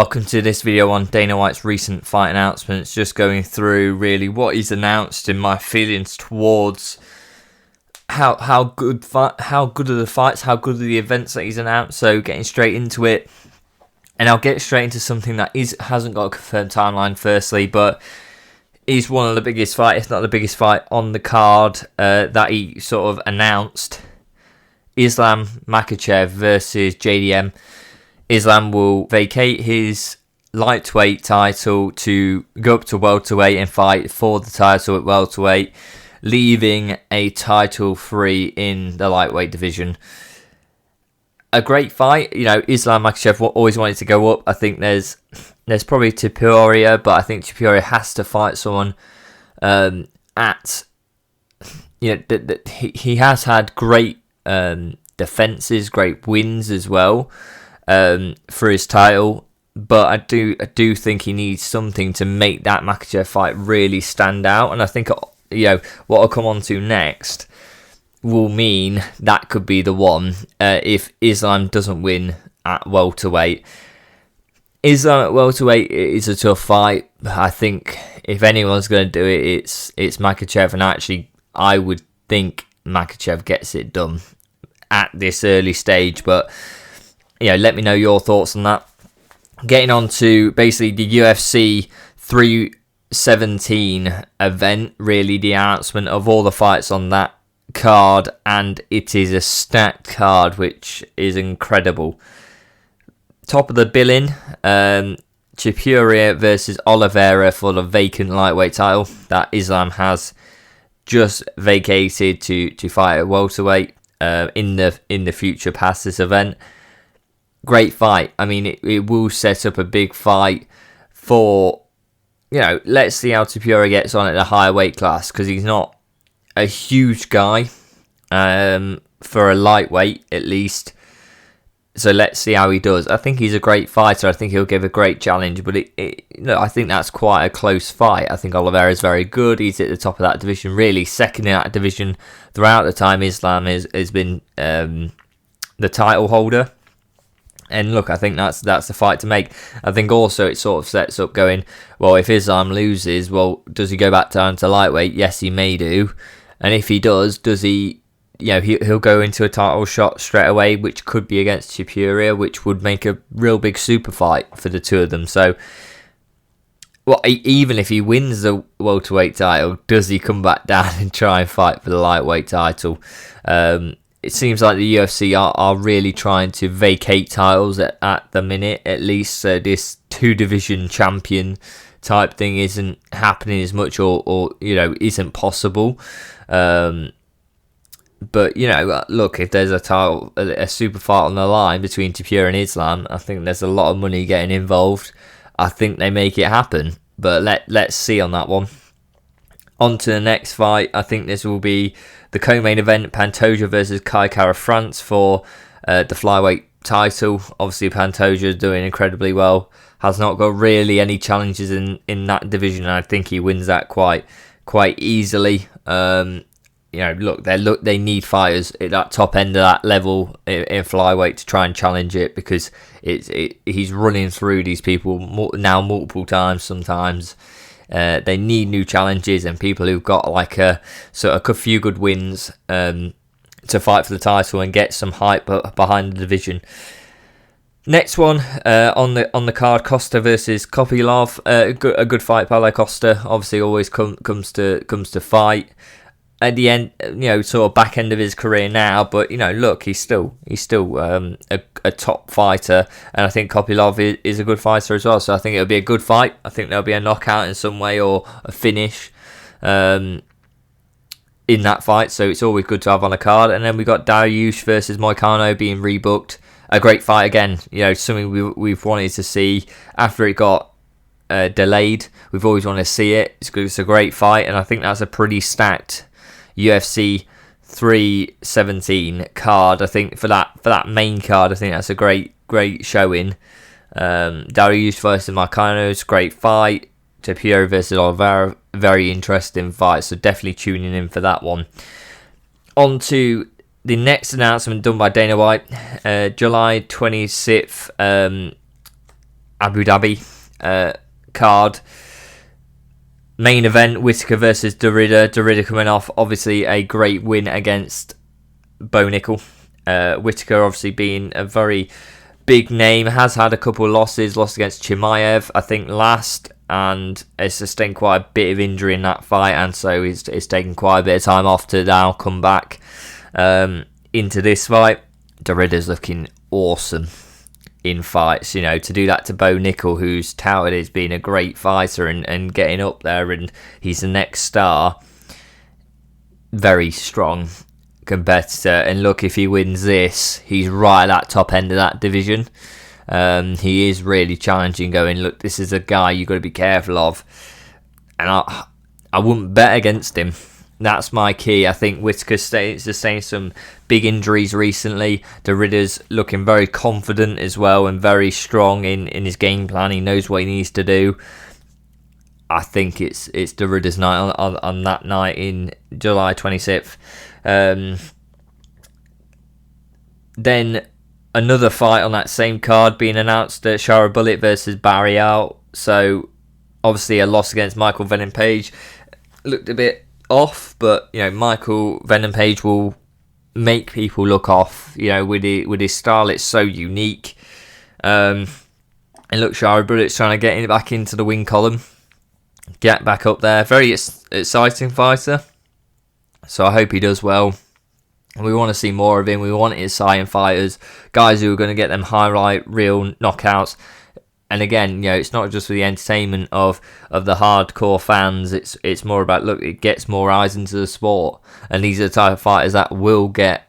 Welcome to this video on Dana White's recent fight announcements, just going through really what he's announced and my feelings towards how good are the fights, how good are the events that he's announced. So getting straight into it, and I'll get straight into something that hasn't got a confirmed timeline firstly, but is one of the biggest fights, if not the biggest fight on the card that he sort of announced. Islam Makhachev versus JDM. Islam will vacate his lightweight title to go up to welterweight and fight for the title at welterweight, leaving a title free in the lightweight division. A great fight. You know, Islam Makhachev always wanted to go up. I think there's probably Topuria, but I think Topuria has to fight someone at, you know, he has had great defenses, great wins as well. For his title, but I do think he needs something to make that Makhachev fight really stand out, and I think, you know, what I'll come on to next will mean that could be the one if Islam doesn't win at welterweight. Islam at welterweight is a tough fight. I think if anyone's going to do it, it's Makhachev, and actually I would think Makhachev gets it done at this early stage, but let me know your thoughts on that. Getting on to basically the UFC 317 event, really the announcement of all the fights on that card, and it is a stacked card, which is incredible. Top of the billing, Topuria versus Oliveira for the vacant lightweight title that Islam has just vacated to fight at welterweight in the future past this event. Great fight. I mean, it will set up a big fight for, let's see how Topuria gets on at the higher weight class, because he's not a huge guy for a lightweight, at least. So let's see how he does. I think he's a great fighter. I think he'll give a great challenge, but I think that's quite a close fight. I think Oliveira is very good. He's at the top of that division, really second in that division throughout the time Islam has been the title holder. And look, I think that's the fight to make. I think also it sort of sets up going, well, if Islam loses, well, does he go back down to lightweight? Yes, he may do. And if he does he, he'll go into a title shot straight away, which could be against Topuria, which would make a real big super fight for the two of them. So, well, even if he wins the welterweight title, does he come back down and try and fight for the lightweight title? It seems like the UFC are really trying to vacate titles at the minute, at least. So this two-division champion type thing isn't happening as much, or isn't possible. But, look, if there's a super fight on the line between Topuria and Islam, I think there's a lot of money getting involved. I think they make it happen, but let's see on that one. On to the next fight. I think this will be the co-main event, Pantoja versus Kai Kara France for the flyweight title. Obviously, Pantoja is doing incredibly well. Has not got really any challenges in that division, and I think he wins that quite easily. Look, they need fighters at that top end of that level in flyweight to try and challenge it, because he's running through these people now multiple times sometimes. They need new challenges and people who've got a few good wins to fight for the title and get some hype behind the division. Next one on the card, Costa versus Kopylov. A good fight by Costa. Obviously, always comes to fight. At the end, sort of back end of his career now, but look, he's still a top fighter, and I think Kopylov is a good fighter as well. So I think it'll be a good fight. I think there'll be a knockout in some way or a finish in that fight. So it's always good to have on a card. And then we got Dariush versus Moicano being rebooked. A great fight again. Something we've wanted to see after it got delayed. We've always wanted to see it. It's a great fight, and I think that's a pretty stacked UFC 317 card. I think for that main card, I think that's a great showing. Dariush versus Marcano is a great fight. Topuria versus Oliveira, very interesting fight. So definitely tuning in for that one. On to the next announcement done by Dana White, July 26th. Abu Dhabi card. Main event, Whittaker versus Derrida. Derrida coming off, obviously, a great win against Bo Nickel. Whittaker, obviously, being a very big name, has had a couple of losses. Lost against Chimaev, I think, last, and has sustained quite a bit of injury in that fight, and so he's taken quite a bit of time off to now come back into this fight. Derrida's looking awesome in fights, to do that to Bo Nickel, who's touted as being a great fighter and getting up there, and he's the next star. Very strong competitor, and look, if he wins this, he's right at that top end of that division. He is really challenging, going, look, this is a guy you've got to be careful of, and I wouldn't bet against him. That's my key. I think Whittaker's sustained some big injuries recently. Derrida's looking very confident as well and very strong in his game plan. He knows what he needs to do. I think it's Derrida's night on that night in July 26th. Then another fight on that same card being announced, Shara Bullet versus Barry Out. So obviously a loss against Michael Venom Page. Looked a bit off, but Michael Venom Page will make people look off. With his style, it's so unique. And look, Shara Bullet's trying to get back into the win column, get back up there. Very exciting fighter. So I hope he does well. We want to see more of him. We want exciting fighters, guys who are going to get them highlight real knockouts. And again, it's not just for the entertainment of the hardcore fans. It's more about, look, it gets more eyes into the sport, and these are the type of fighters that will get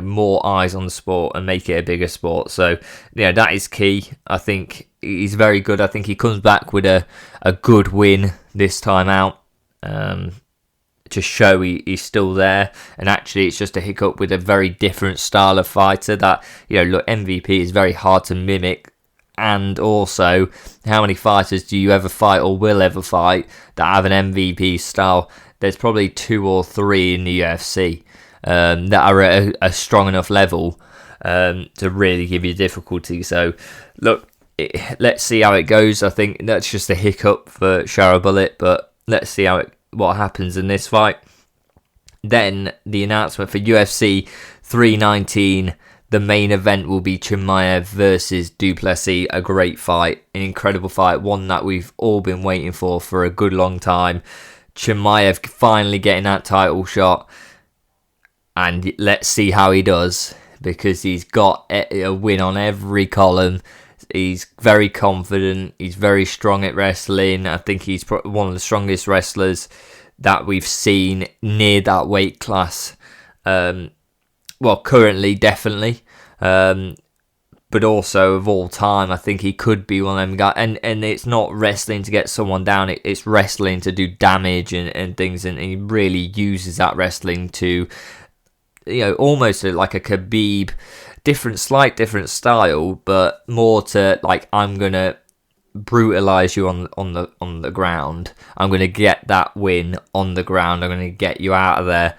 more eyes on the sport and make it a bigger sport. So that is key. I think he's very good. I think he comes back with a good win this time out, to show he's still there. And actually, it's just a hiccup with a very different style of fighter that look, MVP is very hard to mimic. And also, how many fighters do you ever fight or will ever fight that have an MVP style? There's probably 2 or 3 in the UFC that are at a strong enough level to really give you difficulty. So, look, let's see how it goes. I think that's just a hiccup for Shara Bullet, but let's see what happens in this fight. Then, the announcement for UFC 319. The main event will be Chimaev versus Duplessis. A great fight, an incredible fight, one that we've all been waiting for a good long time. Chimaev finally getting that title shot, and let's see how he does, because he's got a win on every column. He's very confident. He's very strong at wrestling. I think he's one of the strongest wrestlers that we've seen near that weight class. Well, currently, definitely. But also, of all time, I think he could be one of them guys. And it's not wrestling to get someone down. It's wrestling to do damage and things. And he really uses that wrestling to, almost like a Khabib. Slight different style, but more to, like, I'm going to brutalize you on the ground. I'm going to get that win on the ground. I'm going to get you out of there.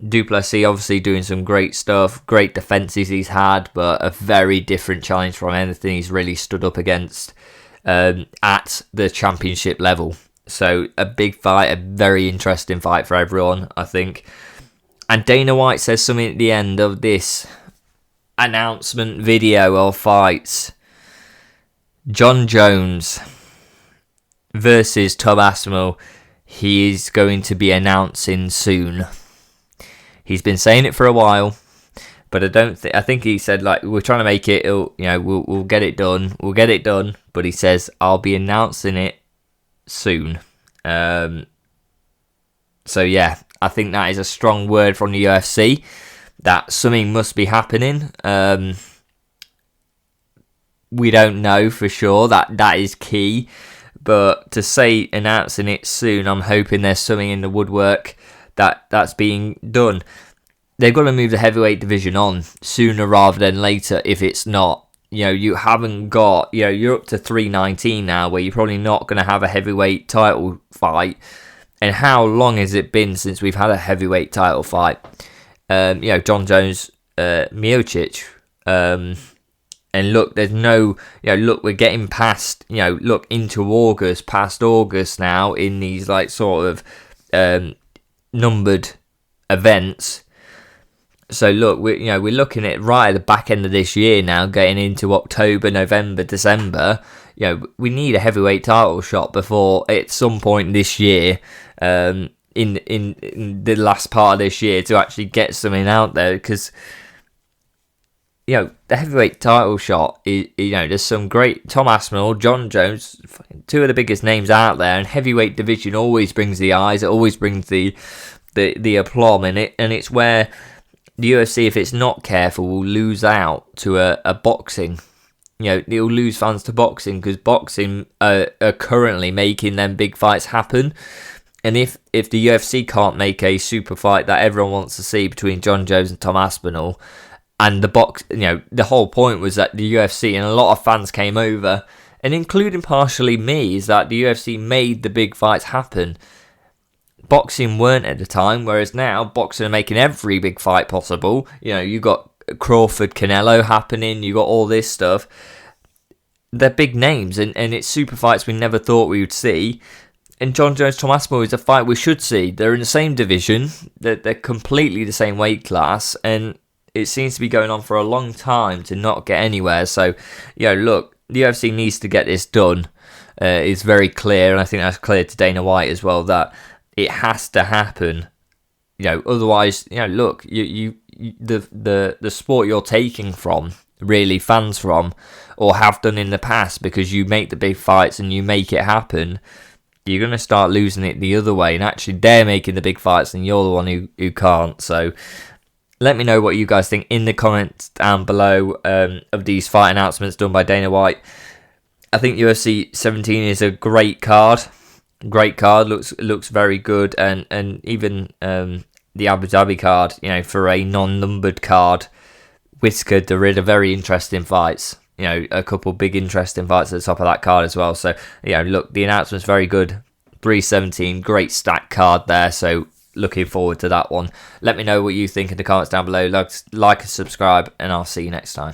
Duplessis obviously doing some great stuff, great defenses he's had, but a very different challenge from anything he's really stood up against at the championship level. So a big fight, a very interesting fight for everyone, I think. And Dana White says something at the end of this announcement video of fights. John Jones versus Tom Aspinall. He is going to be announcing soon. He's been saying it for a while, but I think he said, like, we're trying to make it, we'll get it done. We'll get it done. But he says, I'll be announcing it soon. So yeah, I think that is a strong word from the UFC that something must be happening. We don't know for sure. That is key. But to say announcing it soon, I'm hoping there's something in the woodwork that's being done. They've got to move the heavyweight division on sooner rather than later. If it's not, you haven't got, you're up to 319 now, where you're probably not going to have a heavyweight title fight. And how long has it been since we've had a heavyweight title fight? John Jones, Miocic, And look, there's no, look, we're getting past, look into August, past August now in these like sort of numbered events. So look, we're looking at right at the back end of this year now, getting into October, November, December. We need a heavyweight title shot before at some point this year, in the last part of this year, to actually get something out there, because the heavyweight title shot is, there's some great Tom Aspinall, John Jones, two of the biggest names out there, and heavyweight division always brings the eyes, it always brings the aplomb in it, and it's where the UFC, if it's not careful, will lose out to a boxing. It'll lose fans to boxing, because boxing are currently making them big fights happen. And if the UFC can't make a super fight that everyone wants to see between John Jones and Tom Aspinall, and the whole point was that the UFC and a lot of fans came over, and including partially me, is that the UFC made the big fights happen. Boxing weren't at the time, whereas now boxing are making every big fight possible. You got Crawford, Canelo happening, you got all this stuff. They're big names, and it's super fights we never thought we would see. And John Jones, Tom Aspinall is a fight we should see. They're in the same division, they're completely the same weight class, and it seems to be going on for a long time to not get anywhere. So, look, the UFC needs to get this done. It's very clear, and I think that's clear to Dana White as well, that it has to happen. Otherwise, look, the sport you're taking from, really fans from, or have done in the past, because you make the big fights and you make it happen, you're going to start losing it the other way, and actually they're making the big fights and you're the one who can't. So let me know what you guys think in the comments down below of these fight announcements done by Dana White. I think UFC 17 is a great card. Great card, looks very good, and even the Abu Dhabi card, for a non-numbered card, Whittaker, Derrida, very interesting fights. A couple big interesting fights at the top of that card as well. So, look, the announcement's very good. 317, great stack card there. So, looking forward to that one. Let me know what you think in the comments down below. Like and subscribe, and I'll see you next time.